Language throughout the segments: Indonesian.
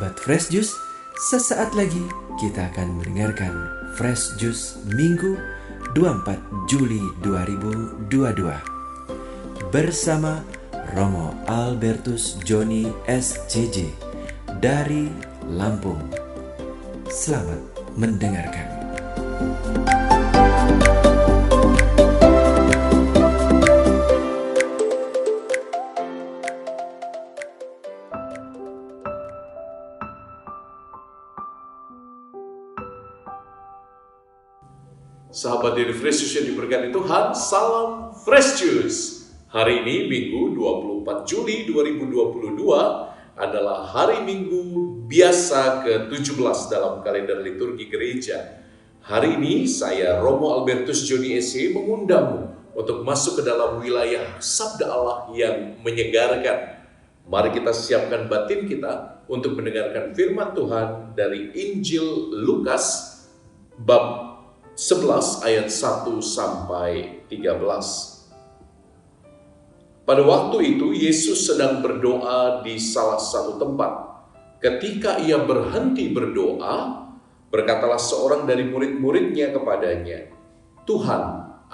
Sobat Fresh Juice, sesaat lagi kita akan mendengarkan Fresh Juice Minggu 24 Juli 2022 bersama Romo Albertus Joni SCJ dari Lampung. Selamat mendengarkan. Sahabat dari Fresh Juice yang diberkati Tuhan, salam Fresh Juice. Hari ini Minggu 24 Juli 2022 adalah hari Minggu biasa ke-17 dalam kalender liturgi gereja. Hari ini saya Romo Albertus Joni SCJ mengundangmu untuk masuk ke dalam wilayah Sabda Allah yang menyegarkan. Mari kita siapkan batin kita untuk mendengarkan firman Tuhan dari Injil Lukas bab 11 ayat 1 sampai 13. Pada waktu itu Yesus sedang berdoa di salah satu tempat. Ketika ia berhenti berdoa, berkatalah seorang dari murid-muridnya kepadanya, "Tuhan,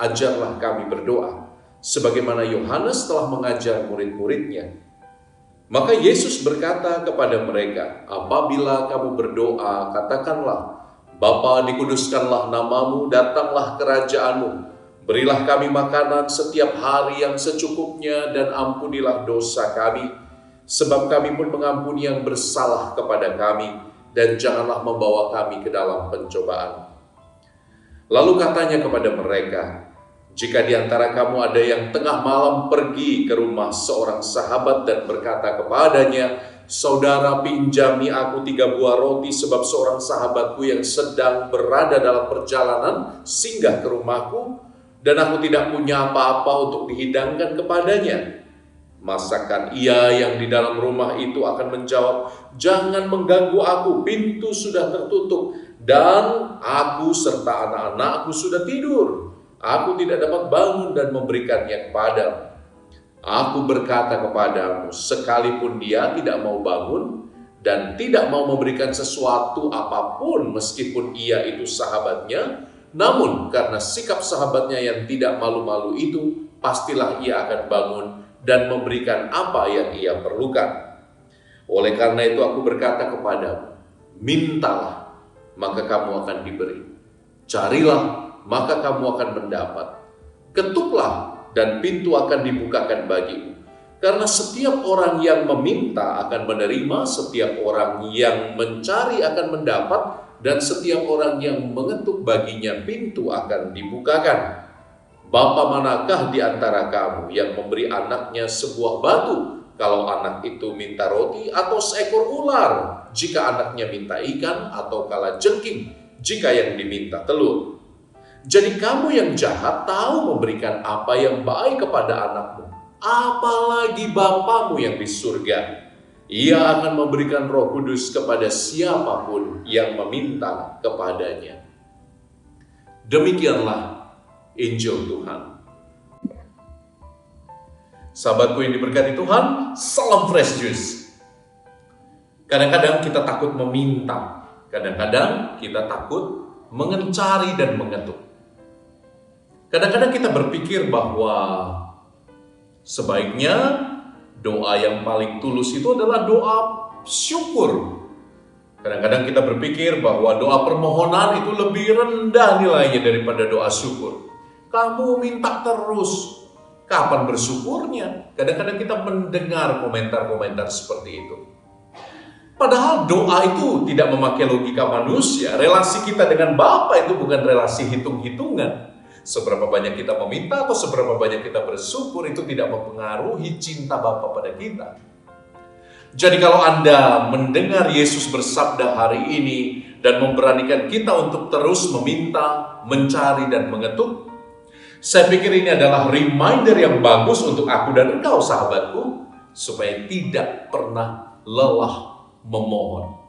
ajarlah kami berdoa, sebagaimana Yohanes telah mengajar murid-muridnya." Maka Yesus berkata kepada mereka, "Apabila kamu berdoa, katakanlah, Bapa, dikuduskanlah namamu, datanglah kerajaanmu. Berilah kami makanan setiap hari yang secukupnya dan ampunilah dosa kami, sebab kami pun mengampuni yang bersalah kepada kami, dan janganlah membawa kami ke dalam pencobaan." Lalu katanya kepada mereka, "Jika di antara kamu ada yang tengah malam pergi ke rumah seorang sahabat dan berkata kepadanya, 'Saudara, pinjami aku 3 buah roti sebab seorang sahabatku yang sedang berada dalam perjalanan singgah ke rumahku dan aku tidak punya apa-apa untuk dihidangkan kepadanya.' Masakan ia yang di dalam rumah itu akan menjawab, 'Jangan mengganggu aku, pintu sudah tertutup dan aku serta anak-anakku sudah tidur. Aku tidak dapat bangun dan memberikannya kepadamu.' Aku berkata kepadamu, sekalipun dia tidak mau bangun dan tidak mau memberikan sesuatu apapun meskipun ia itu sahabatnya, namun karena sikap sahabatnya yang tidak malu-malu itu, pastilah ia akan bangun dan memberikan apa yang ia perlukan. Oleh karena itu aku berkata kepadamu, mintalah, maka kamu akan diberi. Carilah, maka kamu akan mendapat. Ketuklah, dan pintu akan dibukakan bagimu. Karena setiap orang yang meminta akan menerima, setiap orang yang mencari akan mendapat, dan setiap orang yang mengetuk baginya pintu akan dibukakan. Bapa manakah di antara kamu yang memberi anaknya sebuah batu kalau anak itu minta roti, atau seekor ular jika anaknya minta ikan, atau kalajengking jika yang diminta telur? Jadi kamu yang jahat tahu memberikan apa yang baik kepada anakmu, apalagi Bapamu yang di surga. Ia akan memberikan Roh Kudus kepada siapapun yang meminta kepadanya." Demikianlah Injil Tuhan. Sahabatku yang diberkati Tuhan, salam Fresh Juice. Kadang-kadang kita takut meminta, kadang-kadang kita takut mencari dan mengetuk. Kadang-kadang kita berpikir bahwa sebaiknya doa yang paling tulus itu adalah doa syukur. Kadang-kadang kita berpikir bahwa doa permohonan itu lebih rendah nilainya daripada doa syukur. Kamu minta terus, kapan bersyukurnya? Kadang-kadang kita mendengar komentar-komentar seperti itu. Padahal doa itu tidak memakai logika manusia. Relasi kita dengan Bapa itu bukan relasi hitung-hitungan. Seberapa banyak kita meminta atau seberapa banyak kita bersyukur itu tidak mempengaruhi cinta Bapa pada kita. Jadi kalau Anda mendengar Yesus bersabda hari ini dan memberanikan kita untuk terus meminta, mencari dan mengetuk, saya pikir ini adalah reminder yang bagus untuk aku dan engkau sahabatku, supaya tidak pernah lelah memohon.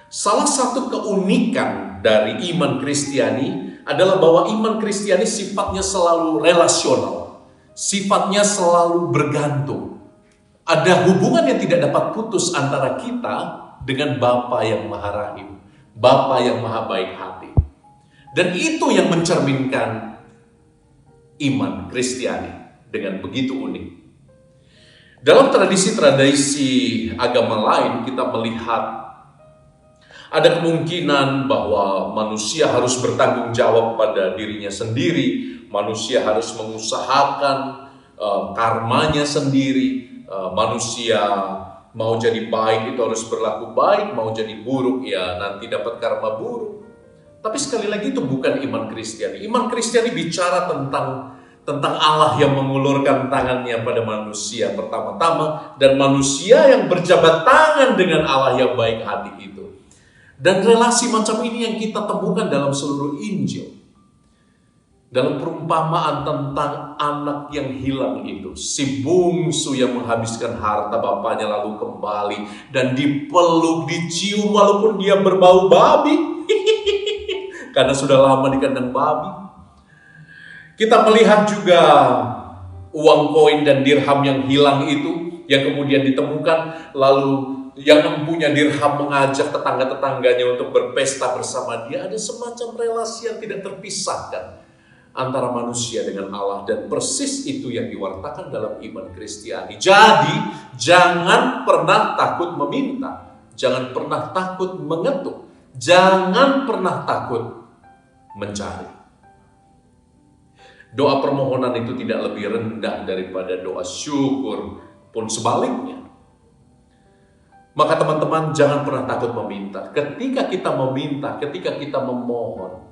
Salah satu keunikan dari iman Kristiani adalah bahwa iman Kristiani sifatnya selalu relasional, sifatnya selalu bergantung. Ada hubungan yang tidak dapat putus antara kita dengan Bapa yang Maha Rahim, Bapa yang Maha Baik hati. Dan itu yang mencerminkan iman Kristiani dengan begitu unik. Dalam tradisi-tradisi agama lain kita melihat ada kemungkinan bahwa manusia harus bertanggung jawab pada dirinya sendiri, manusia harus mengusahakan karmanya sendiri, manusia mau jadi baik itu harus berlaku baik, mau jadi buruk ya nanti dapat karma buruk. Tapi sekali lagi itu bukan iman Kristiani. Iman Kristiani bicara tentang Allah yang mengulurkan tangannya pada manusia pertama-tama, dan manusia yang berjabat tangan dengan Allah yang baik hati itu. Dan relasi macam ini yang kita temukan dalam seluruh Injil. Dalam perumpamaan tentang anak yang hilang itu, si bungsu yang menghabiskan harta bapaknya lalu kembali dan dipeluk, dicium walaupun dia berbau babi karena sudah lama di kandang babi. Kita melihat juga uang koin dan dirham yang hilang itu, yang kemudian ditemukan, lalu yang mempunyai dirham mengajak tetangga-tetangganya untuk berpesta bersama dia. Ada semacam relasi yang tidak terpisahkan antara manusia dengan Allah, dan persis itu yang diwartakan dalam iman Kristiani. Jadi, jangan pernah takut meminta, jangan pernah takut mengetuk, jangan pernah takut mencari. Doa permohonan itu tidak lebih rendah daripada doa syukur, pun sebaliknya. Maka teman-teman jangan pernah takut meminta. Ketika kita meminta, ketika kita memohon,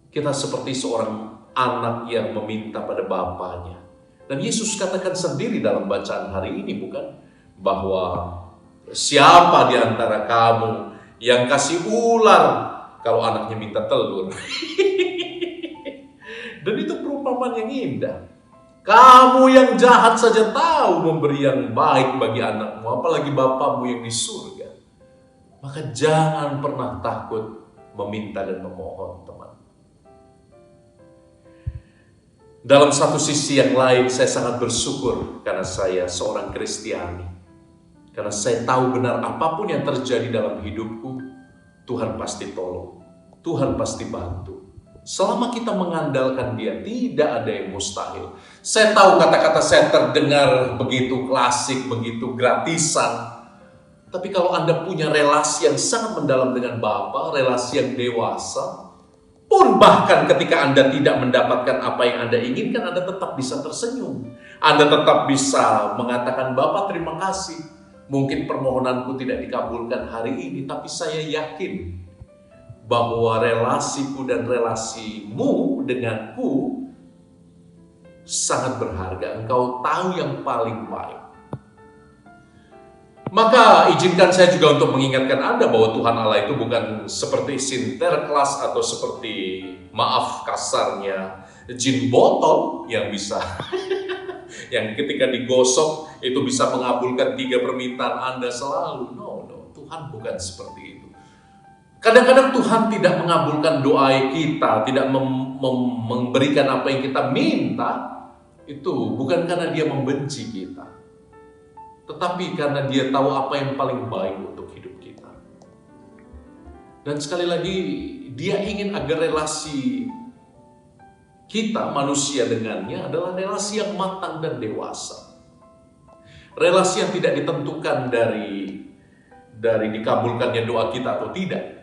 kita seperti seorang anak yang meminta pada bapaknya. Dan Yesus katakan sendiri dalam bacaan hari ini, bukan? Bahwa siapa di antara kamu yang kasih ular kalau anaknya minta telur? Dan itu perumpamaan yang indah. Kamu yang jahat saja tahu memberi yang baik bagi anakmu, apalagi Bapamu yang di surga. Maka jangan pernah takut meminta dan memohon, teman. Dalam satu sisi yang lain, saya sangat bersyukur karena saya seorang Kristiani. Karena saya tahu benar apapun yang terjadi dalam hidupku, Tuhan pasti tolong, Tuhan pasti bantu. Selama kita mengandalkan Dia, tidak ada yang mustahil. Saya tahu kata-kata saya terdengar begitu klasik, begitu gratisan. Tapi kalau Anda punya relasi yang sangat mendalam dengan Bapa, relasi yang dewasa, pun bahkan ketika Anda tidak mendapatkan apa yang Anda inginkan, Anda tetap bisa tersenyum. Anda tetap bisa mengatakan, Bapa terima kasih. Mungkin permohonanku tidak dikabulkan hari ini, tapi saya yakin bahwa relasiku dan relasimu denganku sangat berharga. Engkau tahu yang paling baik. Maka izinkan saya juga untuk mengingatkan Anda bahwa Tuhan Allah itu bukan seperti Sinterklas atau seperti, maaf kasarnya, jin botol yang bisa yang ketika digosok itu bisa mengabulkan 3 permintaan Anda selalu. No, Tuhan bukan seperti itu. Kadang-kadang Tuhan tidak mengabulkan doa kita, tidak memberikan apa yang kita minta, itu bukan karena Dia membenci kita, tetapi karena Dia tahu apa yang paling baik untuk hidup kita. Dan sekali lagi, Dia ingin agar relasi kita, manusia dengannya, adalah relasi yang matang dan dewasa. Relasi yang tidak ditentukan dari dikabulkannya doa kita atau tidak.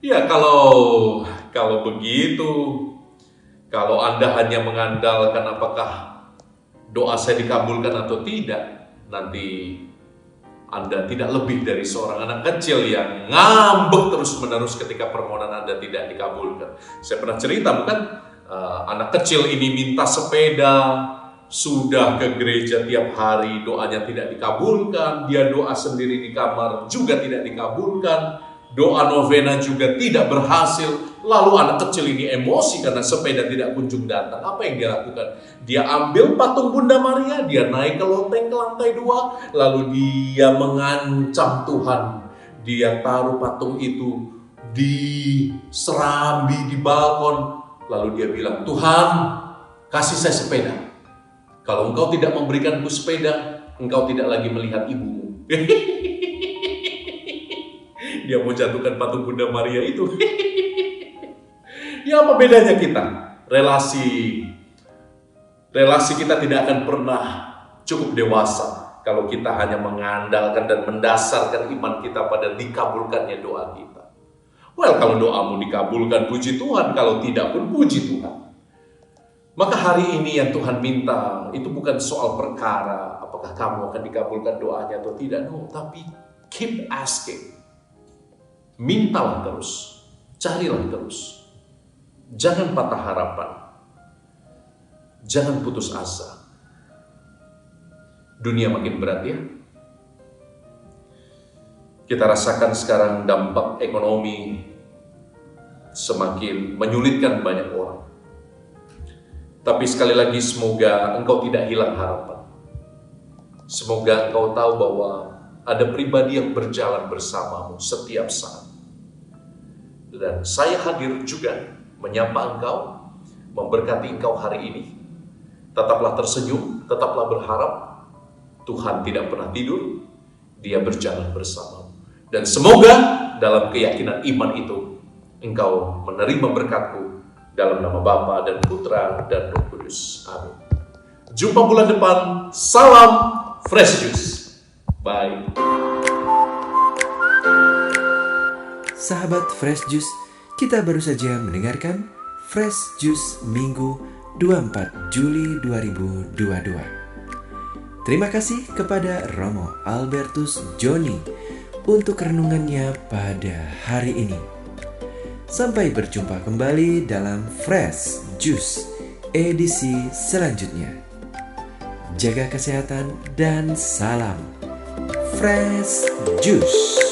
Ya, kalau begitu, kalau Anda hanya mengandalkan apakah doa saya dikabulkan atau tidak, nanti Anda tidak lebih dari seorang anak kecil yang ngambek terus-menerus ketika permohonan Anda tidak dikabulkan. Saya pernah cerita, bukan? Anak kecil ini minta sepeda, sudah ke gereja tiap hari, doanya tidak dikabulkan. Dia doa sendiri di kamar juga tidak dikabulkan. Doa novena juga tidak berhasil. Lalu anak kecil ini emosi karena sepeda tidak kunjung datang. Apa yang dia lakukan? Dia ambil patung Bunda Maria, dia naik ke loteng ke lantai 2, lalu dia mengancam Tuhan. Dia taruh patung itu di serambi, di balkon. Lalu dia bilang, Tuhan, kasih saya sepeda. Kalau engkau tidak memberikanku sepeda, engkau tidak lagi melihat ibumu. Dia mau jatuhkan patung Bunda Maria itu. Ya, apa bedanya kita? Relasi kita tidak akan pernah cukup dewasa kalau kita hanya mengandalkan dan mendasarkan iman kita pada dikabulkannya doa kita. Well, kalau doamu dikabulkan, puji Tuhan. Kalau tidak pun, puji Tuhan. Maka hari ini yang Tuhan minta, itu bukan soal perkara apakah kamu akan dikabulkan doanya atau tidak. No, tapi keep asking. Mintalah terus. Carilah terus. Jangan patah harapan. Jangan putus asa. Dunia makin berat ya. Kita rasakan sekarang dampak ekonomi semakin menyulitkan banyak orang. Tapi sekali lagi, semoga engkau tidak hilang harapan. Semoga engkau tahu bahwa ada pribadi yang berjalan bersamamu setiap saat. Dan saya hadir juga menyapa engkau, memberkati engkau hari ini. Tetaplah tersenyum, tetaplah berharap. Tuhan tidak pernah tidur, Dia berjalan bersamamu. Dan semoga dalam keyakinan iman itu, engkau menerima berkat-Ku dalam nama Bapa dan Putra dan Roh Kudus. Amin. Jumpa bulan depan. Salam Fresh Juice. Bye. Sahabat Fresh Juice, kita baru saja mendengarkan Fresh Juice Minggu 24 Juli 2022. Terima kasih kepada Romo Albertus Joni untuk renungannya pada hari ini. Sampai berjumpa kembali dalam Fresh Juice edisi selanjutnya. Jaga kesehatan dan salam Fresh Juice.